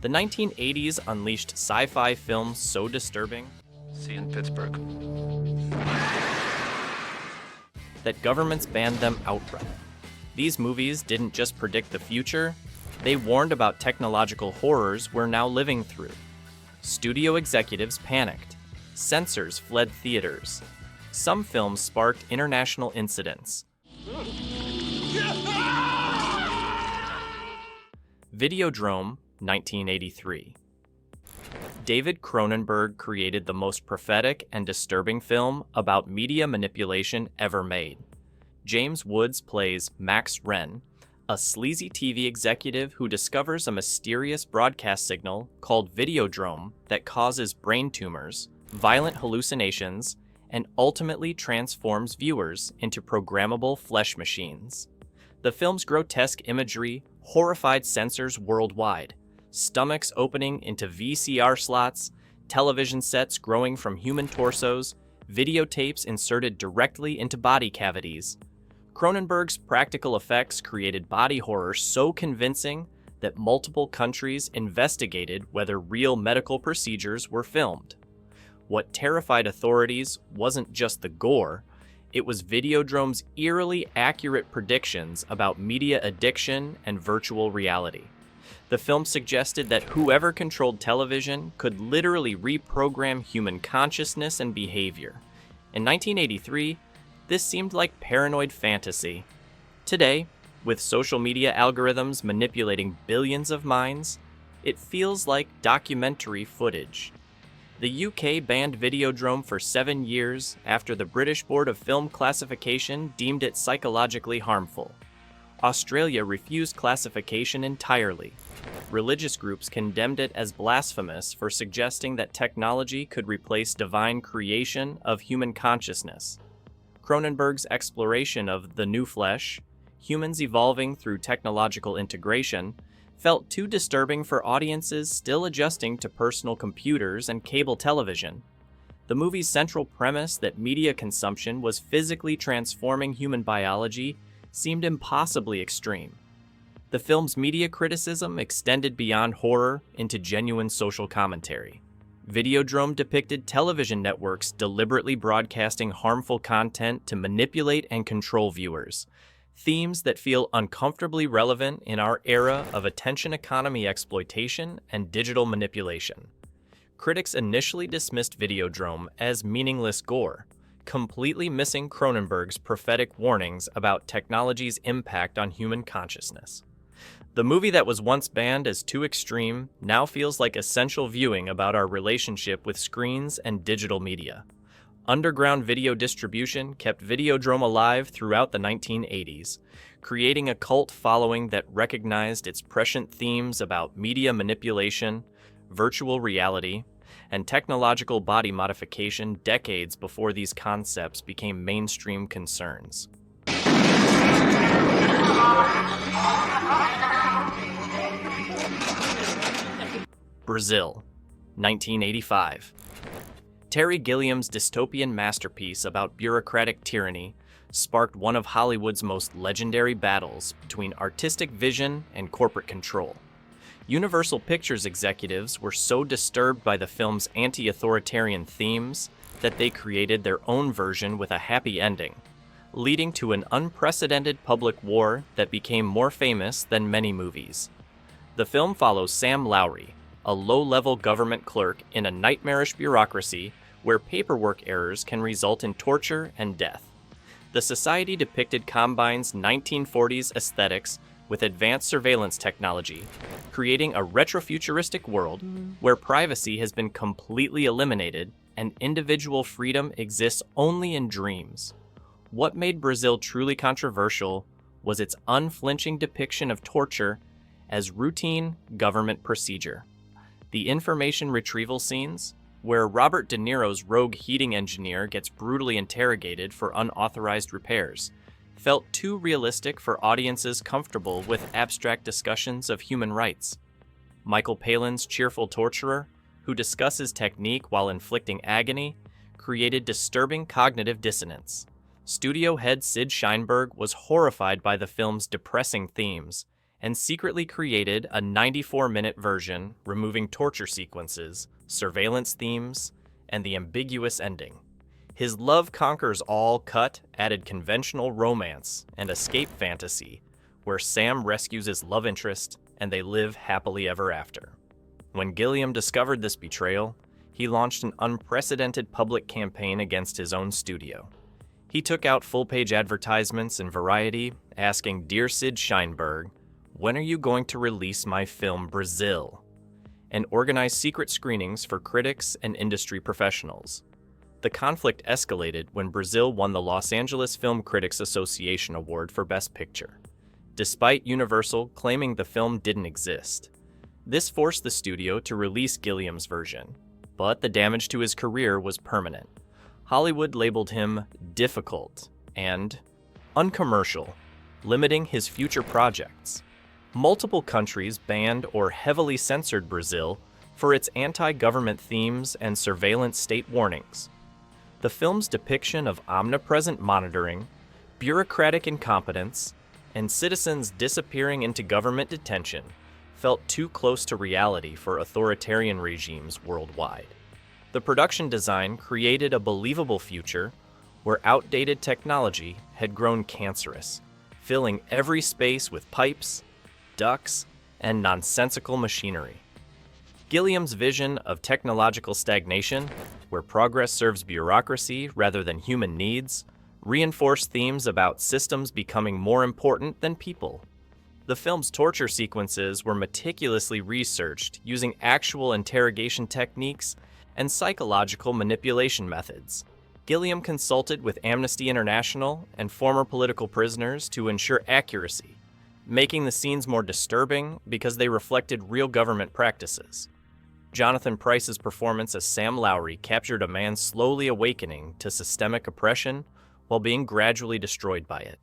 The 1980s unleashed sci-fi films so disturbing See you in Pittsburgh. that governments banned them outright. These movies didn't just predict the future, they warned about technological horrors we're now living through. Studio executives panicked. Censors fled theaters. Some films sparked international incidents. Videodrome, 1983. David Cronenberg created the most prophetic and disturbing film about media manipulation ever made. James Woods plays Max Wren, a sleazy TV executive who discovers a mysterious broadcast signal called Videodrome that causes brain tumors, violent hallucinations, and ultimately transforms viewers into programmable flesh machines. The film's grotesque imagery horrified censors worldwide, stomachs opening into VCR slots, television sets growing from human torsos, videotapes inserted directly into body cavities. Cronenberg's practical effects created body horror so convincing that multiple countries investigated whether real medical procedures were filmed. What terrified authorities wasn't just the gore, it was Videodrome's eerily accurate predictions about media addiction and virtual reality. The film suggested that whoever controlled television could literally reprogram human consciousness and behavior. In 1983, this seemed like paranoid fantasy. Today, with social media algorithms manipulating billions of minds, it feels like documentary footage. The UK banned Videodrome for 7 years after the British Board of Film Classification deemed it psychologically harmful. Australia refused classification entirely. Religious groups condemned it as blasphemous for suggesting that technology could replace divine creation of human consciousness. Cronenberg's exploration of the new flesh, humans evolving through technological integration, felt too disturbing for audiences still adjusting to personal computers and cable television. The movie's central premise that media consumption was physically transforming human biology seemed impossibly extreme. The film's media criticism extended beyond horror into genuine social commentary. Videodrome depicted television networks deliberately broadcasting harmful content to manipulate and control viewers, themes that feel uncomfortably relevant in our era of attention economy exploitation and digital manipulation. Critics initially dismissed Videodrome as meaningless gore, completely missing Cronenberg's prophetic warnings about technology's impact on human consciousness. The movie that was once banned as too extreme now feels like essential viewing about our relationship with screens and digital media. Underground video distribution kept Videodrome alive throughout the 1980s, creating a cult following that recognized its prescient themes about media manipulation, virtual reality, and technological body modification decades before these concepts became mainstream concerns. Brazil, 1985. Terry Gilliam's dystopian masterpiece about bureaucratic tyranny sparked one of Hollywood's most legendary battles between artistic vision and corporate control. Universal Pictures executives were so disturbed by the film's anti-authoritarian themes that they created their own version with a happy ending, leading to an unprecedented public war that became more famous than many movies. The film follows Sam Lowry, a low-level government clerk in a nightmarish bureaucracy where paperwork errors can result in torture and death. The society depicted combines 1940s aesthetics with advanced surveillance technology, creating a retrofuturistic world where privacy has been completely eliminated and individual freedom exists only in dreams. What made Brazil truly controversial was its unflinching depiction of torture as routine government procedure. The information retrieval scenes, where Robert De Niro's rogue heating engineer gets brutally interrogated for unauthorized repairs, felt too realistic for audiences comfortable with abstract discussions of human rights. Michael Palin's cheerful torturer, who discusses technique while inflicting agony, created disturbing cognitive dissonance. Studio head Sid Sheinberg was horrified by the film's depressing themes and secretly created a 94-minute version removing torture sequences, surveillance themes, and the ambiguous ending. His Love Conquers All cut added conventional romance and escape fantasy, where Sam rescues his love interest and they live happily ever after. When Gilliam discovered this betrayal, he launched an unprecedented public campaign against his own studio. He took out full-page advertisements in Variety asking, "Dear Sid Sheinberg, when are you going to release my film Brazil?" and organized secret screenings for critics and industry professionals. The conflict escalated when Brazil won the Los Angeles Film Critics Association Award for Best Picture, despite Universal claiming the film didn't exist. This forced the studio to release Gilliam's version, but the damage to his career was permanent. Hollywood labeled him difficult and uncommercial, limiting his future projects. Multiple countries banned or heavily censored Brazil for its anti-government themes and surveillance state warnings. The film's depiction of omnipresent monitoring, bureaucratic incompetence, and citizens disappearing into government detention felt too close to reality for authoritarian regimes worldwide. The production design created a believable future where outdated technology had grown cancerous, filling every space with pipes, ducts, and nonsensical machinery. Gilliam's vision of technological stagnation, where progress serves bureaucracy rather than human needs, reinforced themes about systems becoming more important than people. The film's torture sequences were meticulously researched using actual interrogation techniques and psychological manipulation methods. Gilliam consulted with Amnesty International and former political prisoners to ensure accuracy, making the scenes more disturbing because they reflected real government practices. Jonathan Pryce's performance as Sam Lowry captured a man slowly awakening to systemic oppression while being gradually destroyed by it.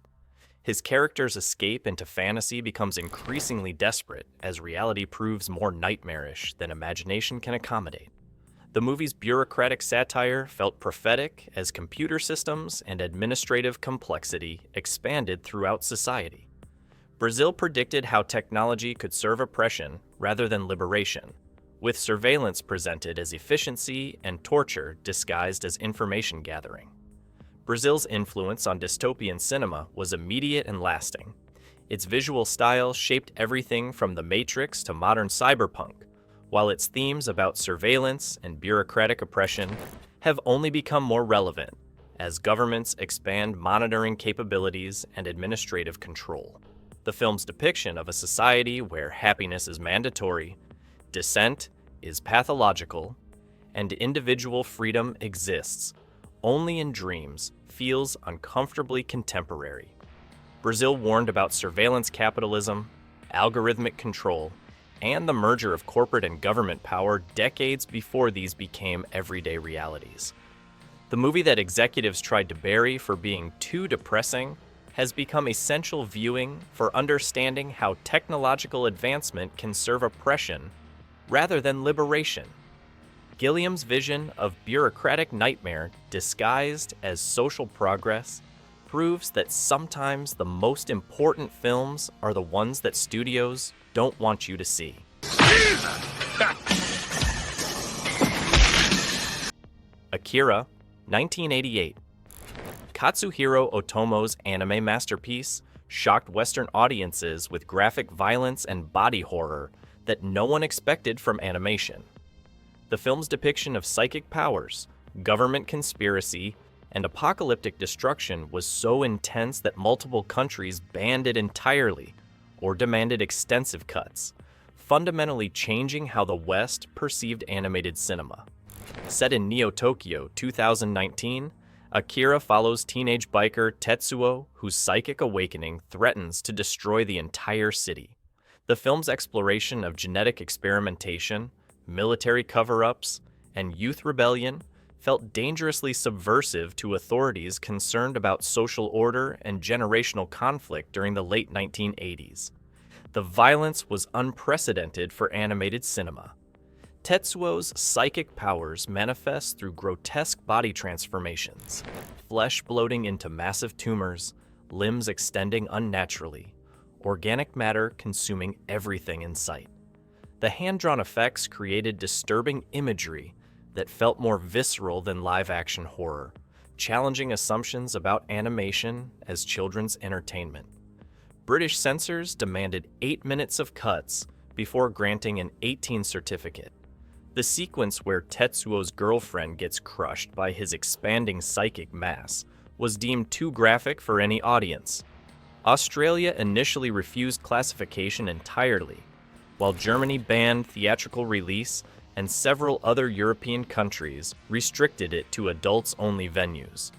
His character's escape into fantasy becomes increasingly desperate as reality proves more nightmarish than imagination can accommodate. The movie's bureaucratic satire felt prophetic as computer systems and administrative complexity expanded throughout society. Brazil predicted how technology could serve oppression rather than liberation, with surveillance presented as efficiency and torture disguised as information gathering. Brazil's influence on dystopian cinema was immediate and lasting. Its visual style shaped everything from The Matrix to modern cyberpunk, while its themes about surveillance and bureaucratic oppression have only become more relevant as governments expand monitoring capabilities and administrative control. The film's depiction of a society where happiness is mandatory, dissent is pathological, and individual freedom exists only in dreams feels uncomfortably contemporary. Brazil warned about surveillance capitalism, algorithmic control, and the merger of corporate and government power decades before these became everyday realities. The movie that executives tried to bury for being too depressing has become essential viewing for understanding how technological advancement can serve oppression rather than liberation. Gilliam's vision of bureaucratic nightmare disguised as social progress proves that sometimes the most important films are the ones that studios don't want you to see. Akira, 1988. Katsuhiro Otomo's anime masterpiece shocked Western audiences with graphic violence and body horror that no one expected from animation. The film's depiction of psychic powers, government conspiracy, and apocalyptic destruction was so intense that multiple countries banned it entirely or demanded extensive cuts, fundamentally changing how the West perceived animated cinema. Set in Neo-Tokyo 2019, Akira follows teenage biker Tetsuo, whose psychic awakening threatens to destroy the entire city. The film's exploration of genetic experimentation, military cover-ups, and youth rebellion felt dangerously subversive to authorities concerned about social order and generational conflict during the late 1980s. The violence was unprecedented for animated cinema. Tetsuo's psychic powers manifest through grotesque body transformations, flesh bloating into massive tumors, limbs extending unnaturally, organic matter consuming everything in sight. The hand-drawn effects created disturbing imagery that felt more visceral than live-action horror, challenging assumptions about animation as children's entertainment. British censors demanded 8 minutes of cuts before granting an 18 certificate. The sequence where Tetsuo's girlfriend gets crushed by his expanding psychic mass was deemed too graphic for any audience. Australia initially refused classification entirely, while Germany banned theatrical release and several other European countries restricted it to adults-only venues.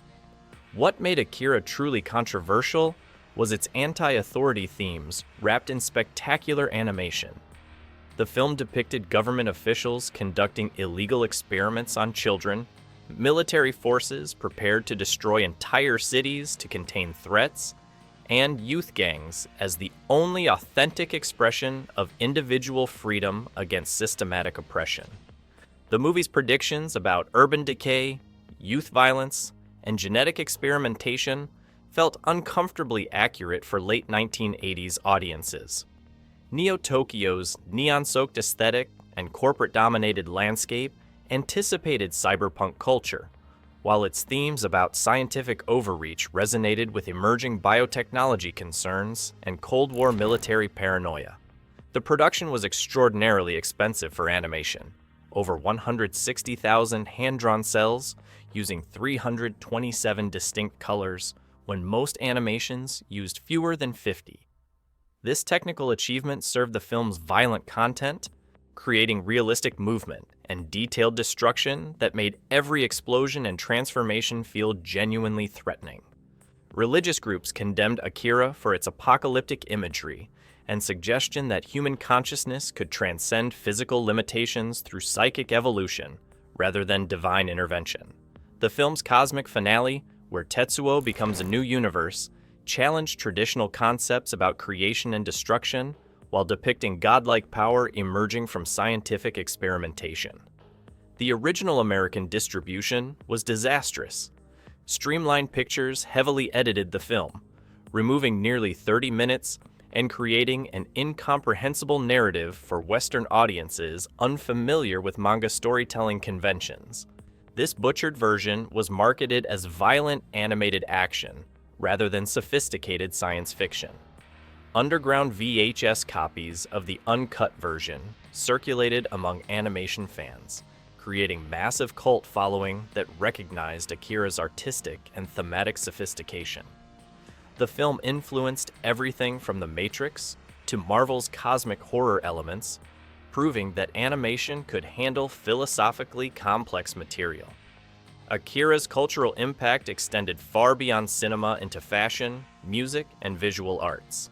What made Akira truly controversial was its anti-authority themes wrapped in spectacular animation. The film depicted government officials conducting illegal experiments on children, military forces prepared to destroy entire cities to contain threats, and youth gangs as the only authentic expression of individual freedom against systematic oppression. The movie's predictions about urban decay, youth violence, and genetic experimentation felt uncomfortably accurate for late 1980s audiences. Neo-Tokyo's neon-soaked aesthetic and corporate-dominated landscape anticipated cyberpunk culture, while its themes about scientific overreach resonated with emerging biotechnology concerns and Cold War military paranoia. The production was extraordinarily expensive for animation, over 160,000 hand-drawn cells using 327 distinct colors, when most animations used fewer than 50. This technical achievement served the film's violent content, creating realistic movement and detailed destruction that made every explosion and transformation feel genuinely threatening. Religious groups condemned Akira for its apocalyptic imagery and suggestion that human consciousness could transcend physical limitations through psychic evolution rather than divine intervention. The film's cosmic finale, where Tetsuo becomes a new universe, challenged traditional concepts about creation and destruction while depicting godlike power emerging from scientific experimentation. The original American distribution was disastrous. Streamlined Pictures heavily edited the film, removing nearly 30 minutes and creating an incomprehensible narrative for Western audiences unfamiliar with manga storytelling conventions. This butchered version was marketed as violent animated action rather than sophisticated science fiction. Underground VHS copies of the uncut version circulated among animation fans, creating massive cult following that recognized Akira's artistic and thematic sophistication. The film influenced everything from The Matrix to Marvel's cosmic horror elements, proving that animation could handle philosophically complex material. Akira's cultural impact extended far beyond cinema into fashion, music, and visual arts.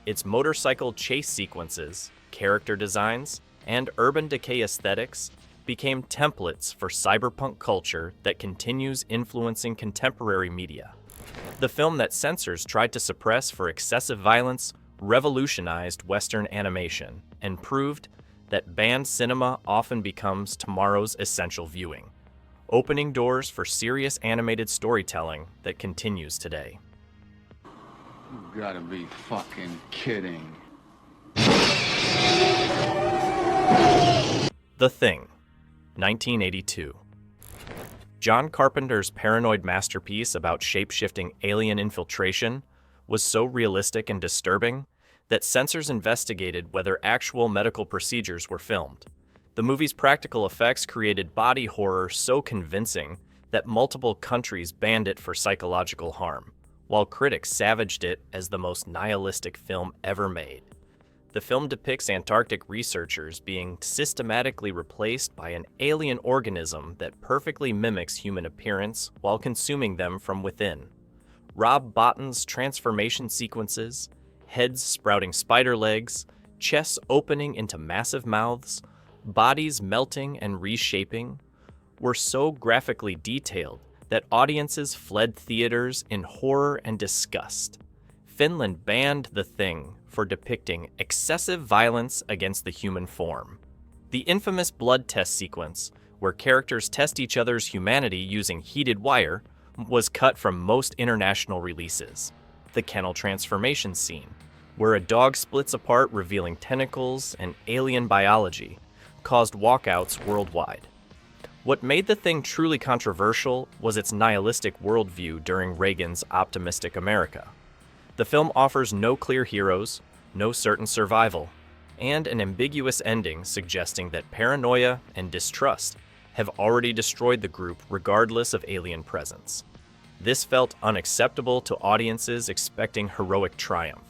Its motorcycle chase sequences, character designs, and urban decay aesthetics became templates for cyberpunk culture that continues influencing contemporary media. The film that censors tried to suppress for excessive violence revolutionized Western animation and proved that banned cinema often becomes tomorrow's essential viewing, opening doors for serious animated storytelling that continues today. You gotta be fucking kidding. The Thing, 1982. John Carpenter's paranoid masterpiece about shape-shifting alien infiltration was so realistic and disturbing that censors investigated whether actual medical procedures were filmed. The movie's practical effects created body horror so convincing that multiple countries banned it for psychological harm, while critics savaged it as the most nihilistic film ever made. The film depicts Antarctic researchers being systematically replaced by an alien organism that perfectly mimics human appearance while consuming them from within. Rob Bottin's transformation sequences, heads sprouting spider legs, chests opening into massive mouths, bodies melting and reshaping, were so graphically detailed that audiences fled theaters in horror and disgust. Finland banned The Thing for depicting excessive violence against the human form. The infamous blood test sequence, where characters test each other's humanity using heated wire, was cut from most international releases. The kennel transformation scene, where a dog splits apart revealing tentacles and alien biology, caused walkouts worldwide. What made the thing truly controversial was its nihilistic worldview during Reagan's optimistic America. The film offers no clear heroes, no certain survival, and an ambiguous ending suggesting that paranoia and distrust have already destroyed the group regardless of alien presence. This felt unacceptable to audiences expecting heroic triumph.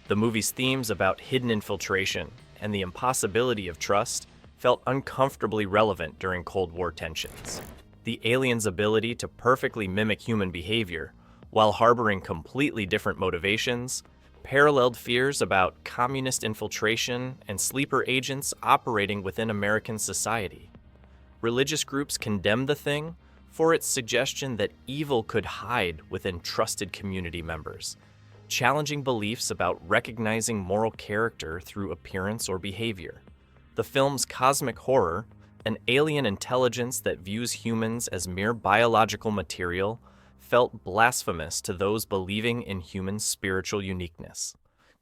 The movie's themes about hidden infiltration and the impossibility of trust felt uncomfortably relevant during Cold War tensions. The aliens' ability to perfectly mimic human behavior, while harboring completely different motivations, paralleled fears about communist infiltration and sleeper agents operating within American society. Religious groups condemned the thing for its suggestion that evil could hide within trusted community members, challenging beliefs about recognizing moral character through appearance or behavior. The film's cosmic horror, an alien intelligence that views humans as mere biological material, felt blasphemous to those believing in human spiritual uniqueness.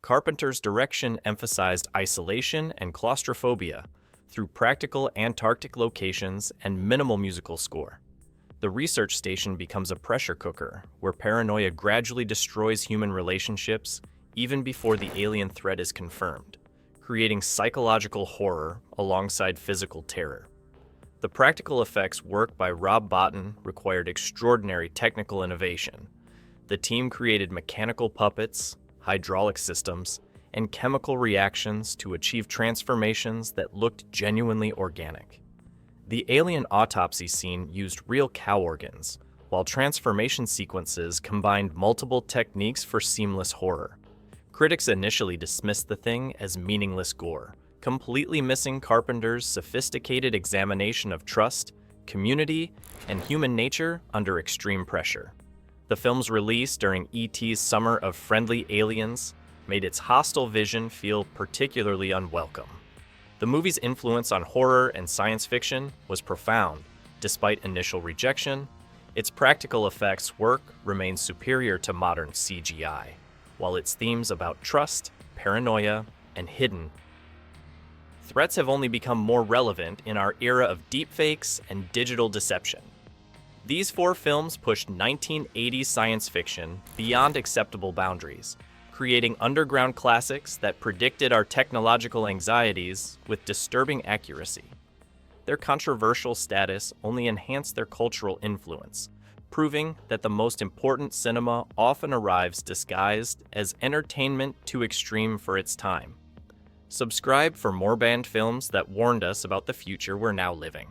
Carpenter's direction emphasized isolation and claustrophobia through practical Antarctic locations and minimal musical score. The research station becomes a pressure cooker where paranoia gradually destroys human relationships even before the alien threat is confirmed, creating psychological horror alongside physical terror. The practical effects work by Rob Bottin required extraordinary technical innovation. The team created mechanical puppets, hydraulic systems, and chemical reactions to achieve transformations that looked genuinely organic. The alien autopsy scene used real cow organs, while transformation sequences combined multiple techniques for seamless horror. Critics initially dismissed the thing as meaningless gore, completely missing Carpenter's sophisticated examination of trust, community, and human nature under extreme pressure. The film's release during E.T.'s Summer of Friendly Aliens made its hostile vision feel particularly unwelcome. The movie's influence on horror and science fiction was profound. Despite initial rejection, its practical effects work remains superior to modern CGI, while its themes about trust, paranoia, and hidden threats have only become more relevant in our era of deepfakes and digital deception. These four films pushed 1980s science fiction beyond acceptable boundaries, creating underground classics that predicted our technological anxieties with disturbing accuracy. Their controversial status only enhanced their cultural influence, proving that the most important cinema often arrives disguised as entertainment too extreme for its time. Subscribe for more banned films that warned us about the future we're now living.